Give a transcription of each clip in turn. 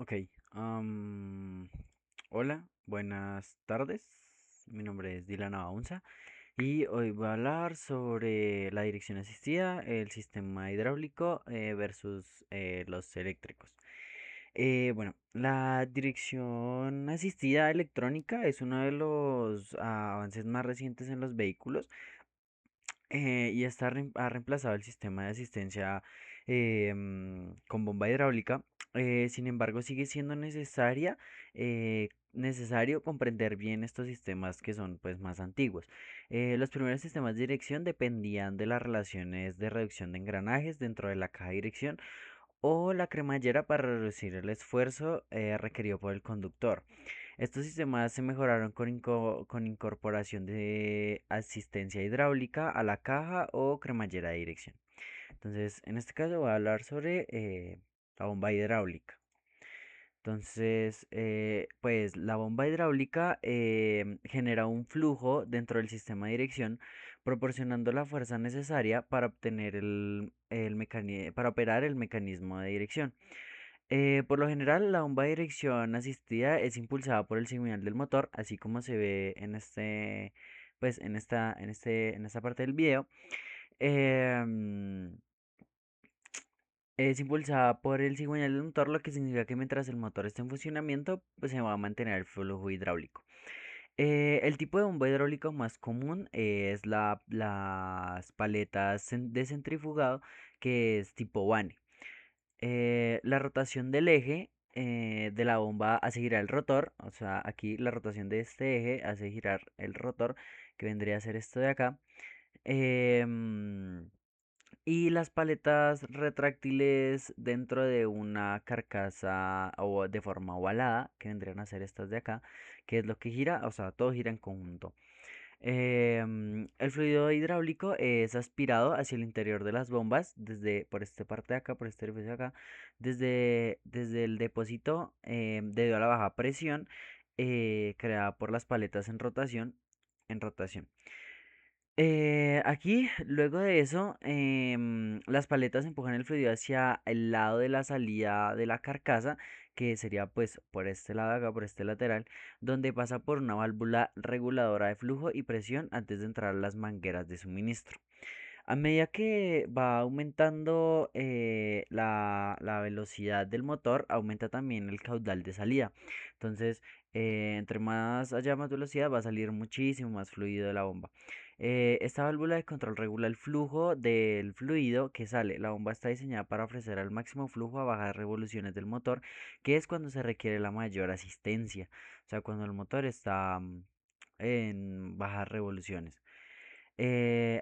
Ok. am, Hola, buenas tardes. Mi nombre es Dylan Abaunza y hoy voy a hablar sobre la dirección asistida, el sistema hidráulico versus los eléctricos. Bueno, la dirección asistida electrónica es uno de los avances más recientes en los vehículos y ha reemplazado el sistema de asistencia con bomba hidráulica. Sin embargo, sigue siendo necesario comprender bien estos sistemas que son pues más antiguos. Los primeros sistemas de dirección dependían de las relaciones de reducción de engranajes dentro de la caja de dirección o la cremallera para reducir el esfuerzo requerido por el conductor. Estos sistemas se mejoraron con incorporación de asistencia hidráulica a la caja o cremallera de dirección. Entonces, en este caso voy a hablar sobre la bomba hidráulica. Entonces, pues la bomba hidráulica genera un flujo dentro del sistema de dirección, proporcionando la fuerza necesaria para obtener para operar el mecanismo de dirección. Por lo general, la bomba de dirección asistida es impulsada por el signal del motor, así como se ve pues en esta parte del video. Em, es impulsada por el cigüeñal del motor, lo que significa que mientras el motor esté en funcionamiento, pues se va a mantener el flujo hidráulico. El tipo de bomba hidráulica más común es las paletas de centrifugado, que es tipo Vane. La rotación del eje de la bomba hace girar el rotor, o sea, aquí la rotación de este eje hace girar el rotor, que vendría a ser esto de acá. Em, y las paletas retráctiles dentro de una carcasa o de forma ovalada, que vendrían a ser estas de acá, que es lo que gira, o sea, todo gira en conjunto. El fluido hidráulico es aspirado hacia el interior de las bombas, por esta parte de acá, por este orificio de acá, desde el depósito, debido a la baja presión creada por las paletas en rotación. Aquí, luego de eso, las paletas empujan el fluido hacia el lado de la salida de la carcasa, que sería pues por este lado de acá, por este lateral, donde pasa por una válvula reguladora de flujo y presión antes de entrar a las mangueras de suministro. A medida que va aumentando la velocidad del motor, aumenta también el caudal de salida. Entonces, entre más haya más velocidad, va a salir muchísimo más fluido de la bomba. Esta válvula de control regula el flujo del fluido que sale. La bomba está diseñada para ofrecer al máximo flujo a bajas revoluciones del motor, que es cuando se requiere la mayor asistencia. O sea, cuando el motor está en bajas revoluciones.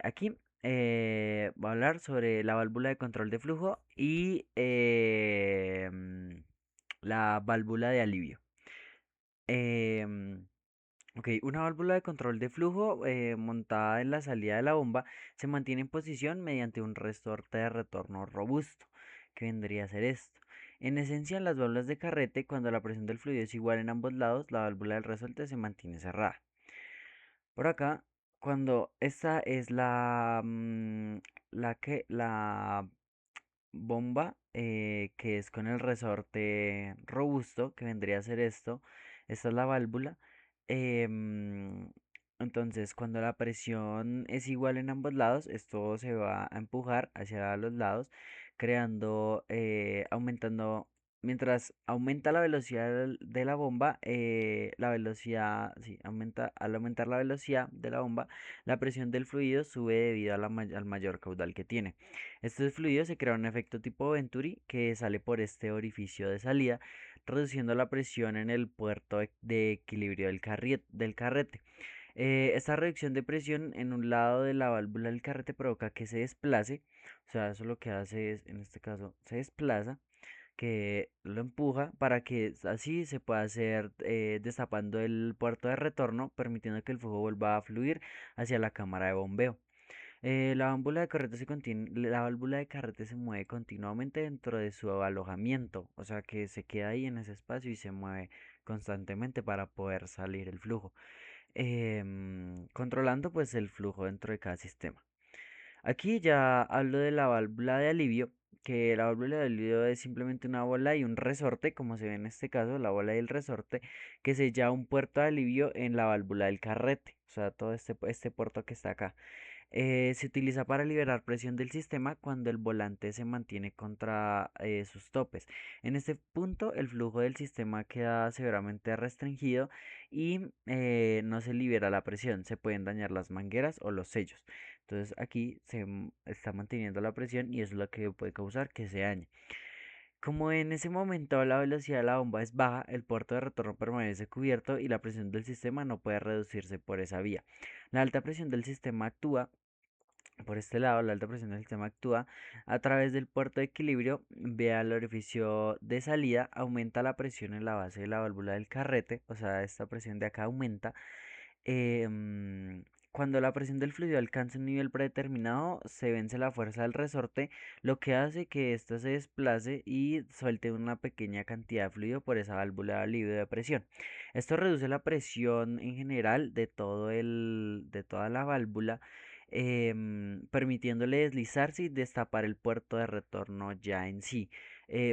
Aquí voy a hablar sobre la válvula de control de flujo y la válvula de alivio. Em, ok, una válvula de control de flujo montada en la salida de la bomba se mantiene en posición mediante un resorte de retorno robusto, que vendría a ser esto. En esencia, en las válvulas de carrete, cuando la presión del fluido es igual en ambos lados, la válvula del resorte se mantiene cerrada. Por acá, cuando esta es la bomba que es con el resorte robusto, que vendría a ser esto, esta es la válvula. em, entonces, cuando la presión es igual en ambos lados, esto se va a empujar hacia los lados, aumentando. Mientras aumenta la velocidad de la bomba, la velocidad, sí, al aumentar la velocidad de la bomba, la presión del fluido sube debido a al mayor caudal que tiene. Este fluido se crea un efecto tipo Venturi que sale por este orificio de salida, reduciendo la presión en el puerto de equilibrio del carrete. Esta reducción de presión en un lado de la válvula del carrete provoca que se desplace, o sea, eso lo que hace es, en este caso, se desplaza, que lo empuja para que así se pueda hacer destapando el puerto de retorno, permitiendo que el flujo vuelva a fluir hacia la cámara de bombeo. La válvula de carrete se mueve continuamente dentro de su alojamiento, o sea que se queda ahí en ese espacio y se mueve constantemente para poder salir el flujo, controlando pues el flujo dentro de cada sistema. Aquí ya hablo de la válvula de alivio, que la válvula de olvido es simplemente una bola y un resorte, como se ve en este caso, la bola y el resorte, que sella un puerto de alivio en la válvula del carrete, o sea, todo este puerto que está acá. Se utiliza para liberar presión del sistema cuando el volante se mantiene contra sus topes. En este punto, el flujo del sistema queda severamente restringido y no se libera la presión. Se pueden dañar las mangueras o los sellos. Entonces aquí está manteniendo la presión y eso es lo que puede causar que se dañe. Como en ese momento la velocidad de la bomba es baja, el puerto de retorno permanece cubierto y la presión del sistema no puede reducirse por esa vía. La alta presión del sistema actúa por este lado, la alta presión del sistema actúa a través del puerto de equilibrio, vía el orificio de salida, aumenta la presión en la base de la válvula del carrete, o sea, esta presión de acá aumenta. Cuando la presión del fluido alcanza un nivel predeterminado, se vence la fuerza del resorte, lo que hace que ésta se desplace y suelte una pequeña cantidad de fluido por esa válvula de alivio de presión. Esto reduce la presión en general de toda la válvula, permitiéndole deslizarse y destapar el puerto de retorno ya en sí,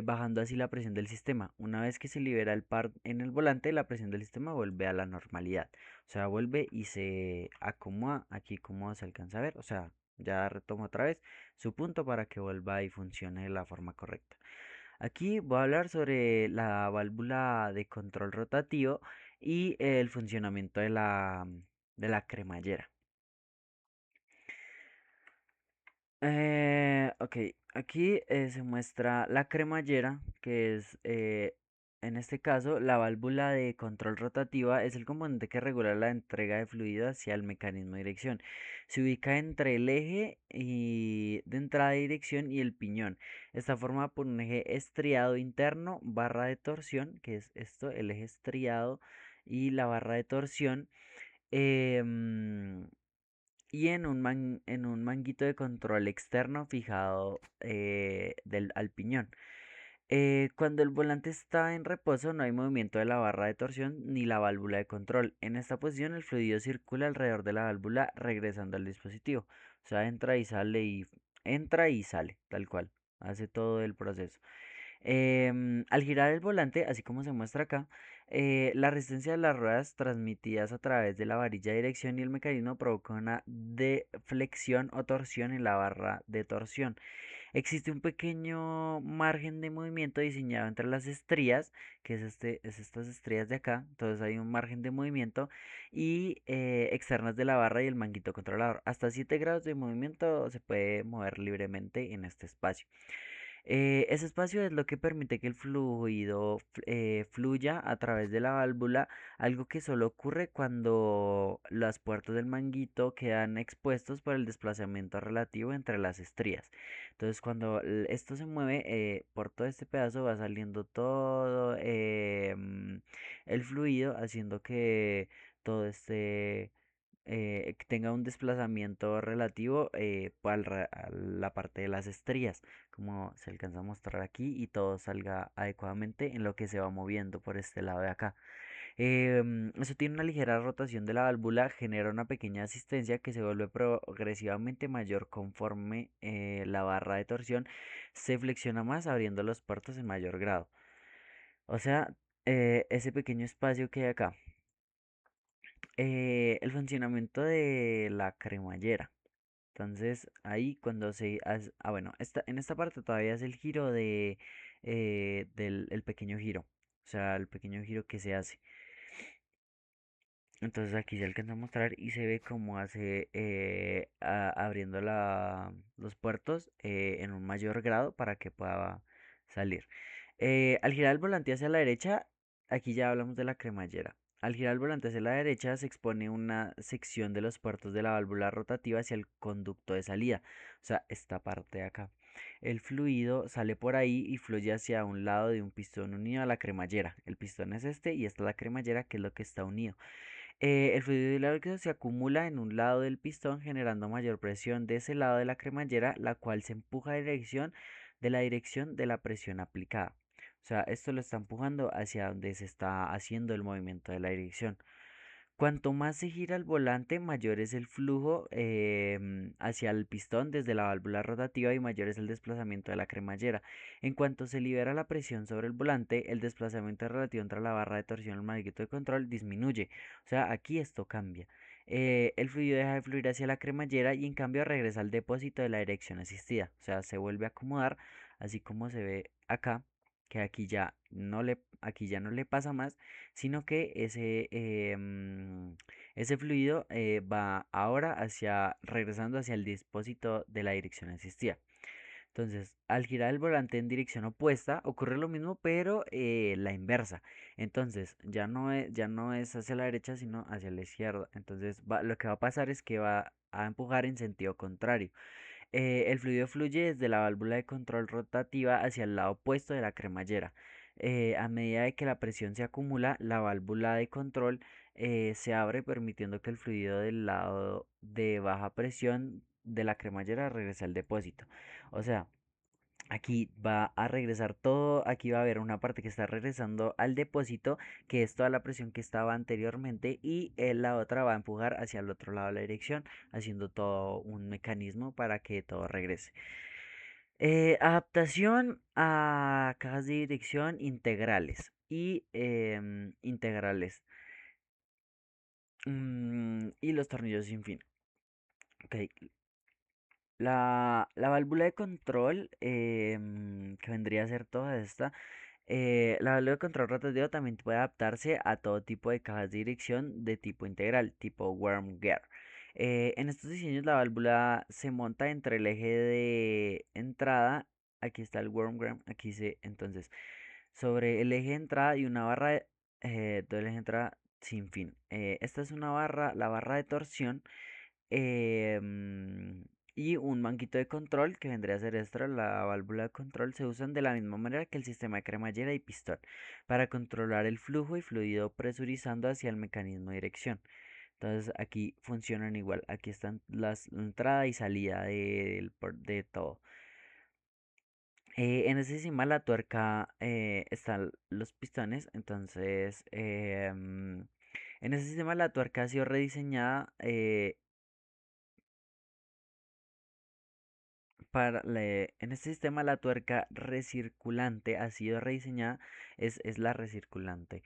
bajando así la presión del sistema. Una vez que se libera el par en el volante, la presión del sistema vuelve a la normalidad. O sea, vuelve y se acomoda aquí como se alcanza a ver. O sea, ya retomo otra vez su punto para que vuelva y funcione de la forma correcta. Aquí voy a hablar sobre la válvula de control rotativo y el funcionamiento de la cremallera. Ok, aquí se muestra la cremallera, que es, en este caso, la válvula de control rotativa es el componente que regula la entrega de fluido hacia el mecanismo de dirección. Se ubica entre el eje de entrada de dirección y el piñón. Está formada por un eje estriado interno, barra de torsión, que es esto, el eje estriado y la barra de torsión. em, y en un manguito de control externo fijado al piñón. Cuando el volante está en reposo no hay movimiento de la barra de torsión ni la válvula de control. En esta posición el fluido circula alrededor de la válvula regresando al dispositivo. O sea, entra y sale, tal cual. Hace todo el proceso. Al girar el volante, así como se muestra acá, la resistencia de las ruedas transmitidas a través de la varilla de dirección y el mecanismo provoca una deflexión o torsión en la barra de torsión. Existe un pequeño margen de movimiento diseñado entre las estrías, que es estas estrías de acá, entonces hay un margen de movimiento y externas de la barra y el manguito controlador. Hasta 7 grados de movimiento se puede mover libremente en este espacio. Ese espacio es lo que permite que el fluido fluya a través de la válvula, algo que solo ocurre cuando las puertas del manguito quedan expuestos por el desplazamiento relativo entre las estrías. Entonces, cuando esto se mueve por todo este pedazo, va saliendo todo el fluido, haciendo que todo este que tenga un desplazamiento relativo a la parte de las estrías, como se alcanza a mostrar aquí, y todo salga adecuadamente en lo que se va moviendo por este lado de acá. Eso tiene una ligera rotación de la válvula, genera una pequeña asistencia que se vuelve progresivamente mayor conforme la barra de torsión se flexiona más, abriendo los puertos en mayor grado. O sea, ese pequeño espacio que hay acá. El funcionamiento de la cremallera. Entonces, ahí cuando bueno, en esta parte todavía es el giro del el pequeño giro. O sea, el pequeño giro que se hace. Entonces aquí se alcanza a mostrar y se ve cómo hace abriendo los puertos en un mayor grado para que pueda salir. Al girar el volante hacia la derecha, aquí ya hablamos de la cremallera. Al girar el volante hacia la derecha se expone una sección de los puertos de la válvula rotativa hacia el conducto de salida, o sea, esta parte de acá. El fluido sale por ahí y fluye hacia un lado de un pistón unido a la cremallera. El pistón es este y esta es la cremallera, que es lo que está unido. El fluido hidráulico se acumula en un lado del pistón generando mayor presión de ese lado de la cremallera, la cual se empuja de la dirección de la presión aplicada. O sea, esto lo está empujando hacia donde se está haciendo el movimiento de la dirección. Cuanto más se gira el volante, mayor es el flujo hacia el pistón desde la válvula rotativa y mayor es el desplazamiento de la cremallera. En cuanto se libera la presión sobre el volante, el desplazamiento relativo entre la barra de torsión y el manguito de control disminuye. O sea, aquí esto cambia. El fluido deja de fluir hacia la cremallera y en cambio regresa al depósito de la dirección asistida. O sea, se vuelve a acomodar, así como se ve acá, que aquí ya no le pasa más, sino que ese fluido va ahora regresando hacia el depósito de la dirección asistida. Entonces, al girar el volante en dirección opuesta, ocurre lo mismo, pero la inversa. Entonces, ya no es hacia la derecha, sino hacia la izquierda. Entonces, lo que va a pasar es que va a empujar en sentido contrario. El fluido fluye desde la válvula de control rotativa hacia el lado opuesto de la cremallera. A medida de que la presión se acumula, la válvula de control se abre permitiendo que el fluido del lado de baja presión de la cremallera regrese al depósito. O sea, aquí va a regresar todo, aquí va a haber una parte que está regresando al depósito, que es toda la presión que estaba anteriormente, y la otra va a empujar hacia el otro lado de la dirección, haciendo todo un mecanismo para que todo regrese. Adaptación a cajas de dirección integrales y los tornillos sin fin. Ok, la válvula de control, que vendría a ser toda esta, la válvula de control rotativo también puede adaptarse a todo tipo de cajas de dirección de tipo integral, tipo worm gear. En estos diseños la válvula se monta entre el eje de entrada, aquí está el worm gear, entonces sobre el eje de entrada y una barra del eje de entrada sin fin. Esta es una barra, la barra de torsión, em, y un manguito de control que vendría a ser esta, la válvula de control, se usan de la misma manera que el sistema de cremallera y pistón para controlar el flujo y fluido presurizando hacia el mecanismo de dirección. Entonces aquí funcionan igual, aquí están la entrada y salida de todo. En ese sistema la tuerca están los pistones, entonces en ese sistema la tuerca ha sido rediseñada en este sistema la tuerca recirculante ha sido rediseñada, es la recirculante,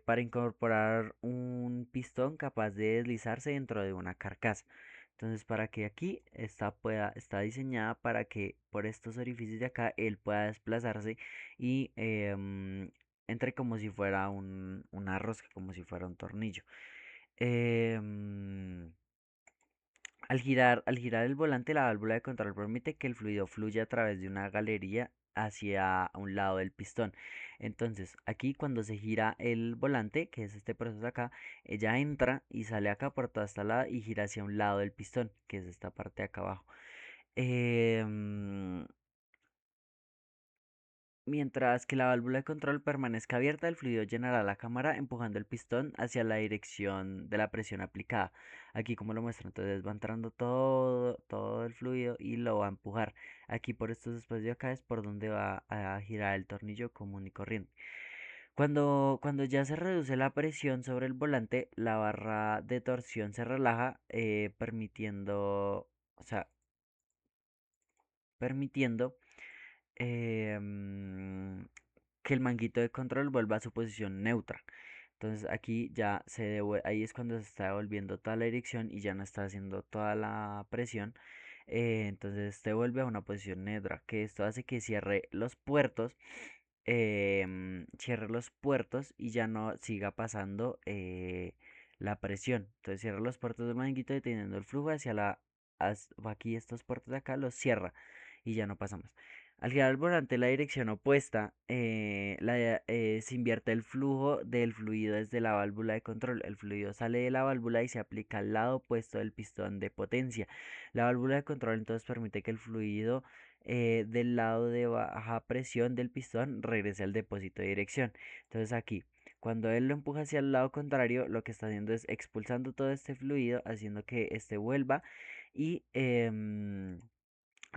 para incorporar un pistón capaz de deslizarse dentro de una carcasa. Entonces, para que aquí está diseñada para que por estos orificios de acá él pueda desplazarse y entre como si fuera una rosca, como si fuera un tornillo. Em, al girar el volante, la válvula de control permite que el fluido fluya a través de una galería hacia un lado del pistón. Entonces, aquí cuando se gira el volante, que es este proceso acá, ella entra y sale acá por toda esta lado y gira hacia un lado del pistón, que es esta parte de acá abajo. Em, Mientras que la válvula de control permanezca abierta, el fluido llenará la cámara empujando el pistón hacia la dirección de la presión aplicada. Aquí como lo muestro, entonces va entrando todo el fluido y lo va a empujar. Aquí por estos espacios de acá es por donde va a girar el tornillo común y corriente. Cuando ya se reduce la presión sobre el volante, la barra de torsión se relaja, o sea, permitiendo em, que el manguito de control vuelva a su posición neutra. Entonces aquí ahí es cuando se está devolviendo toda la dirección y ya no está haciendo toda la presión. Entonces te vuelve a una posición neutra, que esto hace que cierre los puertos y ya no siga pasando la presión. Entonces cierra los puertos del manguito deteniendo el flujo aquí estos puertos de acá los cierra y ya no pasa más. Al girar el volante en la dirección opuesta, se invierte el flujo del fluido desde la válvula de control. El fluido sale de la válvula y se aplica al lado opuesto del pistón de potencia. La válvula de control entonces permite que el fluido del lado de baja presión del pistón regrese al depósito de dirección. Entonces aquí, cuando él lo empuja hacia el lado contrario, lo que está haciendo es expulsando todo este fluido, haciendo que este vuelva y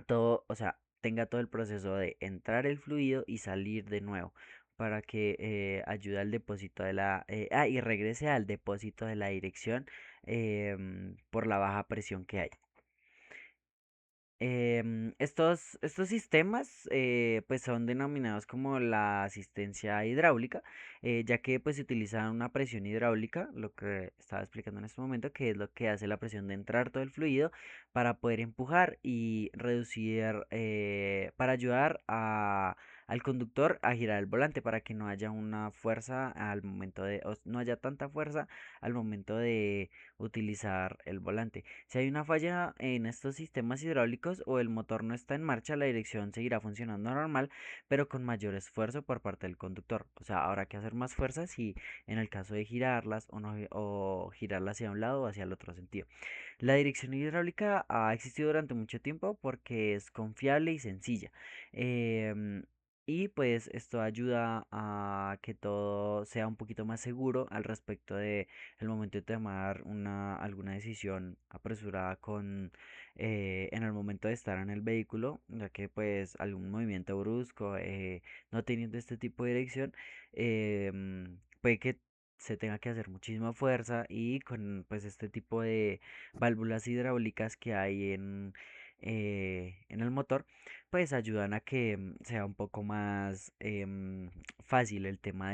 todo, o sea, tenga todo el proceso de entrar el fluido y salir de nuevo para que ayude al depósito de y regrese al depósito de la dirección por la baja presión que hay. Estos sistemas pues son denominados como la asistencia hidráulica, ya que pues se utiliza una presión hidráulica, lo que estaba explicando en este momento, que es lo que hace la presión de entrar todo el fluido para poder empujar y reducir, para ayudar al conductor a girar el volante para que no haya una fuerza al momento no haya tanta fuerza al momento de utilizar el volante. Si hay una falla en estos sistemas hidráulicos o el motor no está en marcha, la dirección seguirá funcionando normal, pero con mayor esfuerzo por parte del conductor. O sea, habrá que hacer más fuerza si en el caso de girarlas o, no, o girarlas hacia un lado o hacia el otro sentido. La dirección hidráulica ha existido durante mucho tiempo porque es confiable y sencilla. Em, y pues esto ayuda a que todo sea un poquito más seguro al respecto de el momento de tomar alguna decisión apresurada en el momento de estar en el vehículo, ya que pues algún movimiento brusco, no teniendo este tipo de dirección, puede que se tenga que hacer muchísima fuerza y con pues este tipo de válvulas hidráulicas que hay en el motor, pues ayudan a que sea un poco más fácil el tema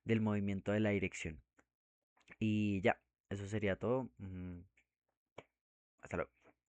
del movimiento de la dirección. Y ya, eso sería todo. Hasta luego.